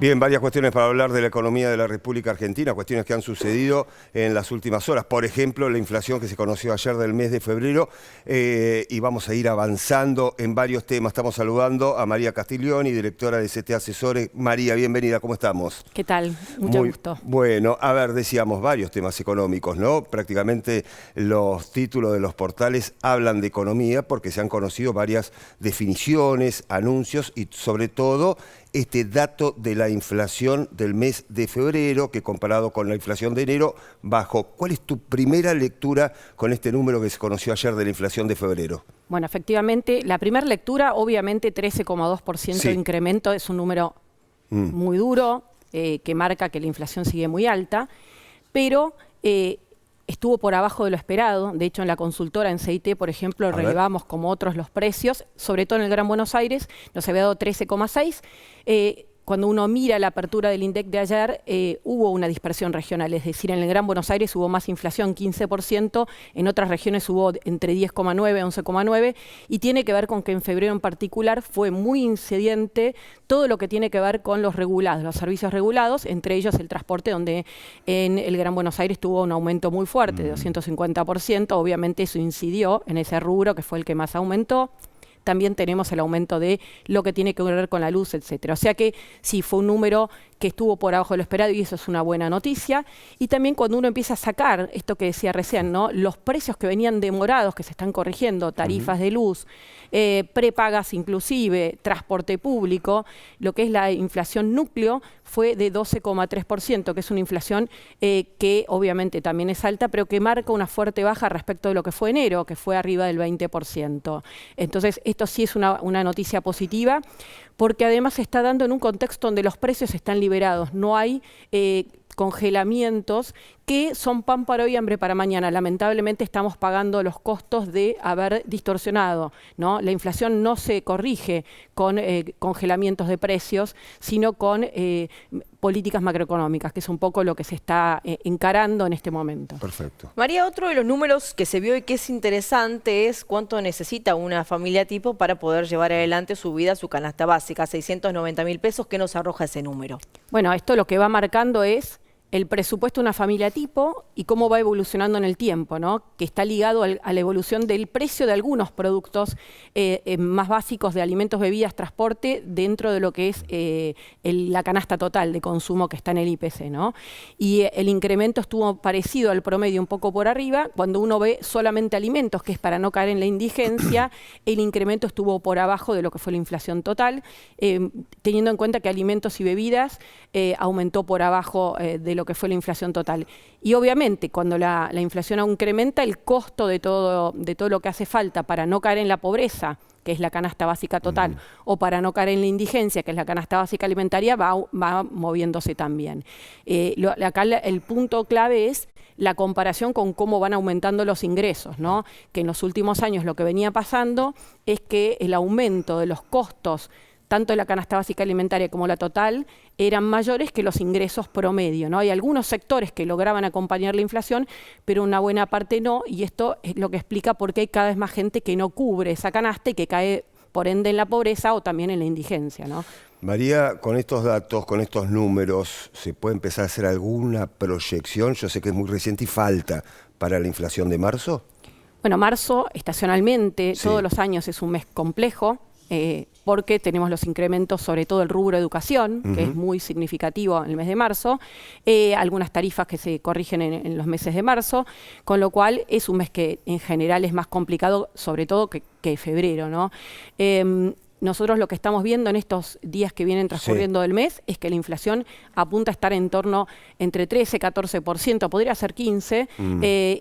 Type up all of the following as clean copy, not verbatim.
Bien, varias cuestiones para hablar de la economía de la República Argentina, cuestiones que han sucedido en las últimas horas. Por ejemplo, la inflación que se conoció ayer del mes de febrero y vamos a ir avanzando en varios temas. Estamos saludando a María Castiglioni, directora de CT Asesores. María, bienvenida, ¿cómo estamos? ¿Qué tal? Mucho gusto. Bueno, a ver, decíamos varios temas económicos, ¿no? Prácticamente los títulos de los portales hablan de economía porque se han conocido varias definiciones, anuncios y sobre todo este dato de la inflación del mes de febrero, que comparado con la inflación de enero, bajó. ¿Cuál es tu primera lectura con este número que se conoció ayer de la inflación de febrero? Bueno, efectivamente, la primera lectura, obviamente 13,2% de incremento, es un número muy duro, que marca que la inflación sigue muy alta, pero estuvo por abajo de lo esperado. De hecho, en la consultora, en CIT, por ejemplo, relevamos como otros los precios, sobre todo en el Gran Buenos Aires, nos había dado 13,6. Cuando uno mira la apertura del INDEC de ayer, hubo una dispersión regional, es decir, en el Gran Buenos Aires hubo más inflación, 15%, en otras regiones hubo entre 10,9 y 11,9, y tiene que ver con que en febrero en particular fue muy incidiente todo lo que tiene que ver con los regulados, los servicios regulados, entre ellos el transporte, donde en el Gran Buenos Aires tuvo un aumento muy fuerte, de 250%, obviamente eso incidió en ese rubro que fue el que más aumentó. También tenemos el aumento de lo que tiene que ver con la luz, etcétera. O sea que sí, fue un número que estuvo por abajo de lo esperado y eso es una buena noticia. Y también cuando uno empieza a sacar, esto que decía recién, ¿no? Los precios que venían demorados, que se están corrigiendo, tarifas de luz, prepagas inclusive, transporte público, lo que es la inflación núcleo fue de 12,3%, que es una inflación que obviamente también es alta, pero que marca una fuerte baja respecto de lo que fue enero, que fue arriba del 20%. Entonces, esto sí es una noticia positiva, porque además se está dando en un contexto donde los precios están liberados, no hay congelamientos que son pan para hoy, hambre para mañana. Lamentablemente estamos pagando los costos de haber distorsionado, ¿no? La inflación no se corrige con congelamientos de precios, sino con políticas macroeconómicas, que es un poco lo que se está encarando en este momento. Perfecto. María, otro de los números que se vio y que es interesante es cuánto necesita una familia tipo para poder llevar adelante su vida, su canasta básica, 690.000 pesos. ¿Qué nos arroja ese número? Bueno, esto lo que va marcando es el presupuesto de una familia tipo y cómo va evolucionando en el tiempo, ¿no? Que está ligado a la evolución del precio de algunos productos más básicos de alimentos, bebidas, transporte, dentro de lo que es la canasta total de consumo que está en el IPC, ¿no? Y el incremento estuvo parecido al promedio, un poco por arriba. Cuando uno ve solamente alimentos, que es para no caer en la indigencia, el incremento estuvo por abajo de lo que fue la inflación total, teniendo en cuenta que alimentos y bebidas aumentó por abajo de lo que fue la inflación total. Y obviamente cuando la inflación incrementa, el costo de todo lo que hace falta para no caer en la pobreza, que es la canasta básica total, o para no caer en la indigencia, que es la canasta básica alimentaria, va moviéndose también. Acá el punto clave es la comparación con cómo van aumentando los ingresos, ¿no? Que en los últimos años lo que venía pasando es que el aumento de los costos tanto la canasta básica alimentaria como la total, eran mayores que los ingresos promedio, ¿no? Hay algunos sectores que lograban acompañar la inflación, pero una buena parte no, y esto es lo que explica por qué hay cada vez más gente que no cubre esa canasta y que cae, por ende, en la pobreza o también en la indigencia, ¿no? María, con estos datos, con estos números, ¿se puede empezar a hacer alguna proyección? Yo sé que es muy reciente y falta para la inflación de marzo. Bueno, marzo, estacionalmente, todos los años es un mes complejo, porque tenemos los incrementos, sobre todo el rubro educación, que es muy significativo en el mes de marzo, algunas tarifas que se corrigen en los meses de marzo, con lo cual es un mes que en general es más complicado, sobre todo que febrero, ¿no? Nosotros lo que estamos viendo en estos días que vienen transcurriendo del mes es que la inflación apunta a estar en torno entre 13 y 14%, podría ser 15%,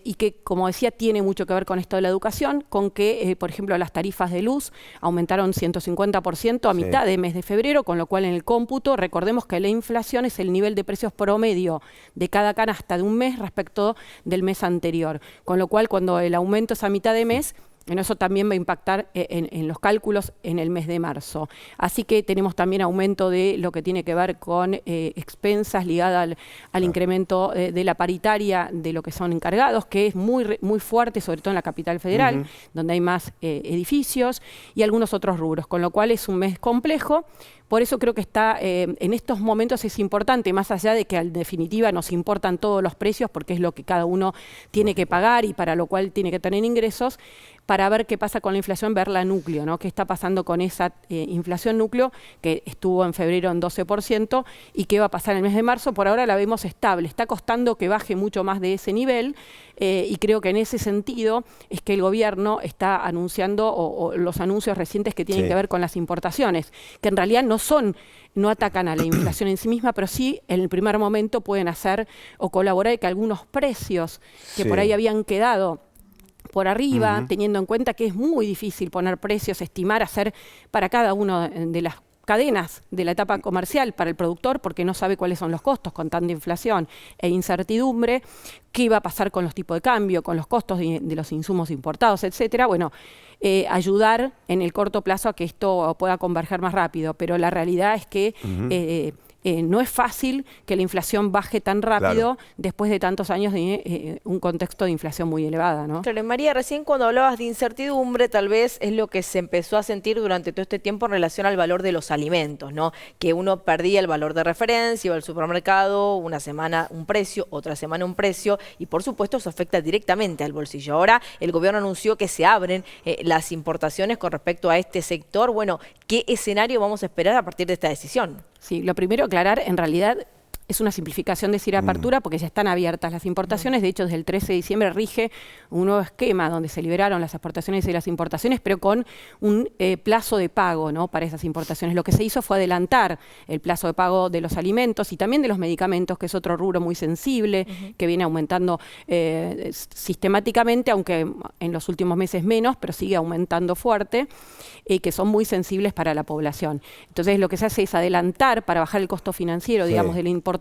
y que, como decía, tiene mucho que ver con esto de la educación, con que, por ejemplo, las tarifas de luz aumentaron 150% a mitad de mes de febrero, con lo cual en el cómputo, recordemos que la inflación es el nivel de precios promedio de cada canasta de un mes respecto del mes anterior, con lo cual cuando el aumento es a mitad de mes, bueno, eso también va a impactar en los cálculos en el mes de marzo. Así que tenemos también aumento de lo que tiene que ver con expensas ligadas al incremento de la paritaria de lo que son encargados, que es muy fuerte, sobre todo en la capital federal, donde hay más edificios y algunos otros rubros, con lo cual es un mes complejo. Por eso creo que está, en estos momentos es importante, más allá de que en definitiva nos importan todos los precios, porque es lo que cada uno tiene que pagar y para lo cual tiene que tener ingresos, para ver qué pasa con la inflación, verla núcleo, ¿no? ¿Qué está pasando con esa inflación núcleo que estuvo en febrero en 12% y qué va a pasar en el mes de marzo? Por ahora la vemos estable, está costando que baje mucho más de ese nivel y creo que en ese sentido es que el gobierno está anunciando o los anuncios recientes que tienen que ver con las importaciones, que en realidad no atacan a la inflación en sí misma, pero sí en el primer momento pueden hacer o colaborar que algunos precios que por ahí habían quedado por arriba, teniendo en cuenta que es muy difícil poner precios, estimar, hacer para cada una de las cadenas de la etapa comercial para el productor, porque no sabe cuáles son los costos con tanta inflación e incertidumbre, qué iba a pasar con los tipos de cambio, con los costos de los insumos importados, etcétera. Bueno, ayudar en el corto plazo a que esto pueda converger más rápido, pero la realidad es que no es fácil que la inflación baje tan rápido después de tantos años de un contexto de inflación muy elevada, ¿no? Claro, María, recién cuando hablabas de incertidumbre, tal vez es lo que se empezó a sentir durante todo este tiempo en relación al valor de los alimentos, ¿no? Que uno perdía el valor de referencia, iba al supermercado, una semana un precio, otra semana un precio, y por supuesto eso afecta directamente al bolsillo. Ahora el gobierno anunció que se abren las importaciones con respecto a este sector. Bueno, ¿qué escenario vamos a esperar a partir de esta decisión? Sí, lo primero aclarar, en realidad es una simplificación decir apertura porque ya están abiertas las importaciones. De hecho, desde el 13 de diciembre rige un nuevo esquema donde se liberaron las exportaciones y las importaciones, pero con un plazo de pago, ¿no?, para esas importaciones. Lo que se hizo fue adelantar el plazo de pago de los alimentos y también de los medicamentos, que es otro rubro muy sensible, que viene aumentando sistemáticamente, aunque en los últimos meses menos, pero sigue aumentando fuerte, que son muy sensibles para la población. Entonces, lo que se hace es adelantar para bajar el costo financiero, digamos, de la importación,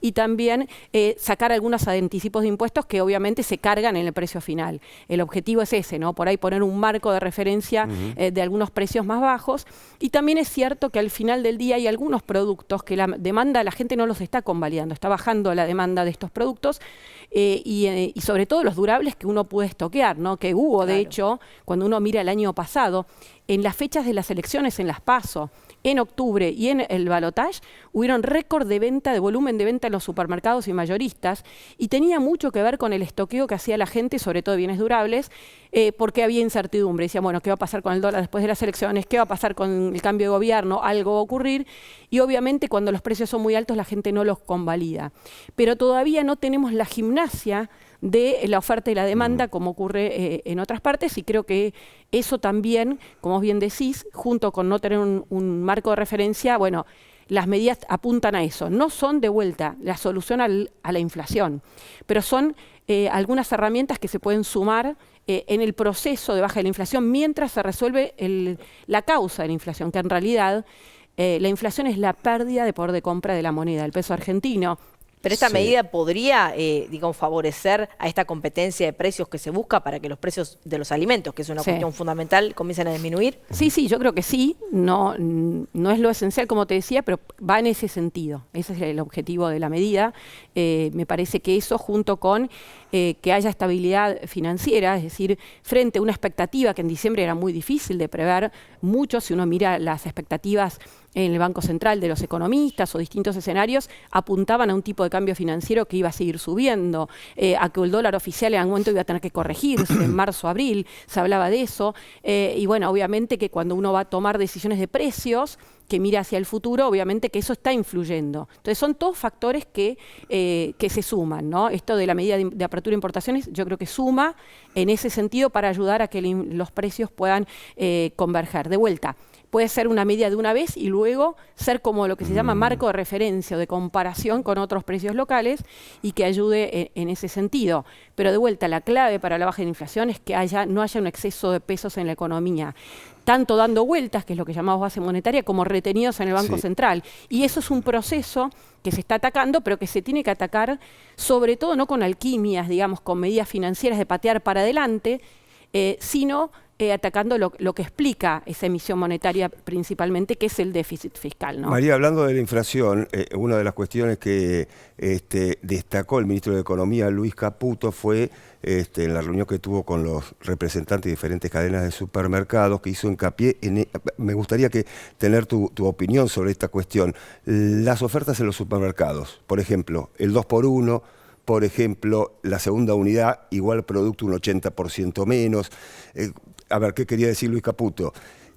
y también sacar algunos anticipos de impuestos que obviamente se cargan en el precio final. El objetivo es ese, ¿no? Por ahí poner un marco de referencia de algunos precios más bajos. Y también es cierto que al final del día hay algunos productos que la demanda, la gente no los está convalidando, está bajando la demanda de estos productos y sobre todo los durables que uno puede estoquear, ¿no? Que hubo, de hecho, cuando uno mira el año pasado, en las fechas de las elecciones, en las PASO, en octubre y en el balotaje, hubieron récord de venta, de volumen de venta en los supermercados y mayoristas, y tenía mucho que ver con el estoqueo que hacía la gente, sobre todo de bienes durables, porque había incertidumbre. Decían, bueno, ¿qué va a pasar con el dólar después de las elecciones? ¿Qué va a pasar con el cambio de gobierno? Algo va a ocurrir. Y obviamente cuando los precios son muy altos la gente no los convalida. Pero todavía no tenemos la gimnasia de la oferta y la demanda como ocurre en otras partes, y creo que eso también, como bien decís, junto con no tener un marco de referencia, bueno, las medidas apuntan a eso. No son de vuelta la solución a la inflación, pero son algunas herramientas que se pueden sumar en el proceso de baja de la inflación mientras se resuelve la causa de la inflación, que en realidad la inflación es la pérdida de poder de compra de la moneda, el peso argentino. Pero esta medida podría, digamos, favorecer a esta competencia de precios que se busca para que los precios de los alimentos, que es una cuestión fundamental, comiencen a disminuir. Sí, yo creo que sí. No es lo esencial, como te decía, pero va en ese sentido. Ese es el objetivo de la medida. Me parece que eso, junto con que haya estabilidad financiera, es decir, frente a una expectativa que en diciembre era muy difícil de prever mucho, si uno mira las expectativas en el Banco Central de los economistas o distintos escenarios, apuntaban a un tipo de cambio financiero que iba a seguir subiendo, a que el dólar oficial en algún momento iba a tener que corregirse en marzo, abril, se hablaba de eso, y bueno, obviamente que cuando uno va a tomar decisiones de precios, que mira hacia el futuro, obviamente que eso está influyendo. Entonces son todos factores que se suman, ¿no? Esto de la medida de apertura de importaciones yo creo que suma en ese sentido para ayudar a que los precios puedan converger. De vuelta, puede ser una medida de una vez y luego ser como lo que se llama marco de referencia o de comparación con otros precios locales y que ayude en ese sentido. Pero de vuelta, la clave para la baja de la inflación es que no haya un exceso de pesos en la economía, tanto dando vueltas, que es lo que llamamos base monetaria, como retenidos en el Banco Central. Y eso es un proceso que se está atacando, pero que se tiene que atacar sobre todo no con alquimias, digamos, con medidas financieras de patear para adelante, sino atacando lo que explica esa emisión monetaria principalmente, que es el déficit fiscal, ¿no? María, hablando de la inflación, una de las cuestiones que destacó el ministro de Economía, Luis Caputo, fue en la reunión que tuvo con los representantes de diferentes cadenas de supermercados, que hizo hincapié en... Me gustaría tener tu opinión sobre esta cuestión. Las ofertas en los supermercados, por ejemplo, el 2x1, por ejemplo, la segunda unidad, igual producto un 80% menos. A ver, ¿qué quería decir Luis Caputo?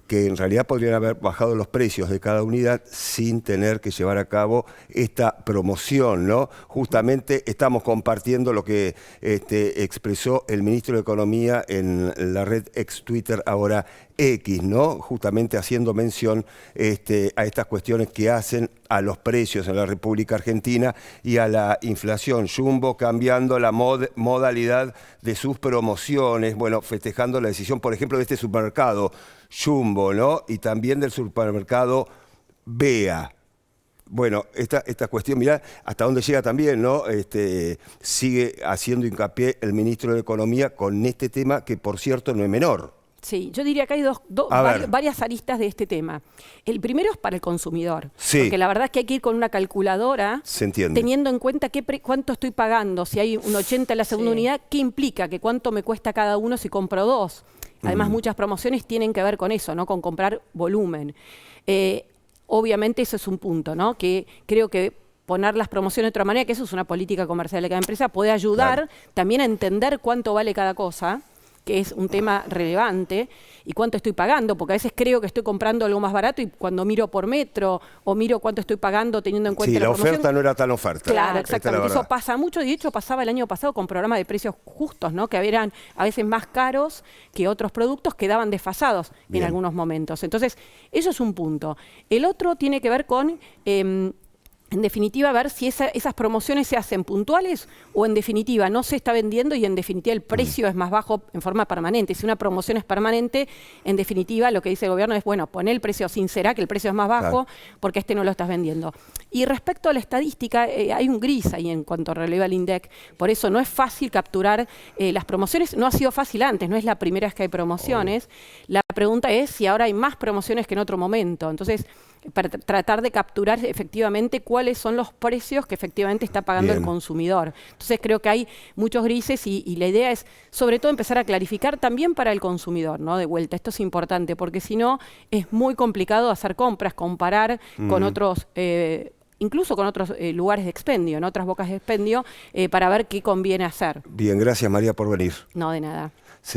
Que en realidad podrían haber bajado los precios de cada unidad sin tener que llevar a cabo esta promoción, ¿no? Justamente estamos compartiendo lo que expresó el ministro de Economía en la red ex Twitter, ahora X, ¿no? Justamente haciendo mención a estas cuestiones que hacen a los precios en la República Argentina y a la inflación. Jumbo cambiando la modalidad de sus promociones, bueno, festejando la decisión, por ejemplo, de este supermercado Jumbo, ¿no? Y también del supermercado Bea. Bueno, esta cuestión, mirá, hasta dónde llega también, ¿no? Sigue haciendo hincapié el ministro de Economía con este tema, que por cierto no es menor. Sí, yo diría que hay varias aristas de este tema. El primero es para el consumidor, sí, porque la verdad es que hay que ir con una calculadora, se entiende, teniendo en cuenta cuánto estoy pagando. Si hay un 80 en la segunda unidad, ¿qué implica? Que cuánto me cuesta cada uno si compro dos. Además, muchas promociones tienen que ver con eso, ¿no? Con comprar volumen. Obviamente eso es un punto, ¿no? Que creo que poner las promociones de otra manera, que eso es una política comercial de cada empresa, puede ayudar también a entender cuánto vale cada cosa, que es un tema relevante, y cuánto estoy pagando, porque a veces creo que estoy comprando algo más barato y cuando miro por metro o miro cuánto estoy pagando teniendo en cuenta la promoción... Sí, la oferta no era tan oferta. Claro, exactamente. Eso pasa mucho, y de hecho pasaba el año pasado con programas de precios justos, ¿no? Que eran a veces más caros que otros productos, que daban desfasados en algunos momentos. Entonces, eso es un punto. El otro tiene que ver con... en definitiva, ver si esas promociones se hacen puntuales o en definitiva no se está vendiendo y en definitiva el precio es más bajo en forma permanente. Si una promoción es permanente, en definitiva lo que dice el gobierno es, bueno, poné el precio sin será, que el precio es más bajo porque no lo estás vendiendo. Y respecto a la estadística, hay un gris ahí en cuanto releva el INDEC. Por eso no es fácil capturar las promociones. No ha sido fácil antes, no es la primera vez que hay promociones. La pregunta es si ahora hay más promociones que en otro momento. Entonces, para tratar de capturar efectivamente cuáles son los precios que efectivamente está pagando el consumidor. Entonces creo que hay muchos grises y la idea es sobre todo empezar a clarificar también para el consumidor, ¿no? De vuelta, esto es importante porque si no es muy complicado hacer compras, comparar con otros... incluso con otros lugares de expendio, ¿no? Otras bocas de expendio, para ver qué conviene hacer. Bien, gracias María por venir. No, de nada.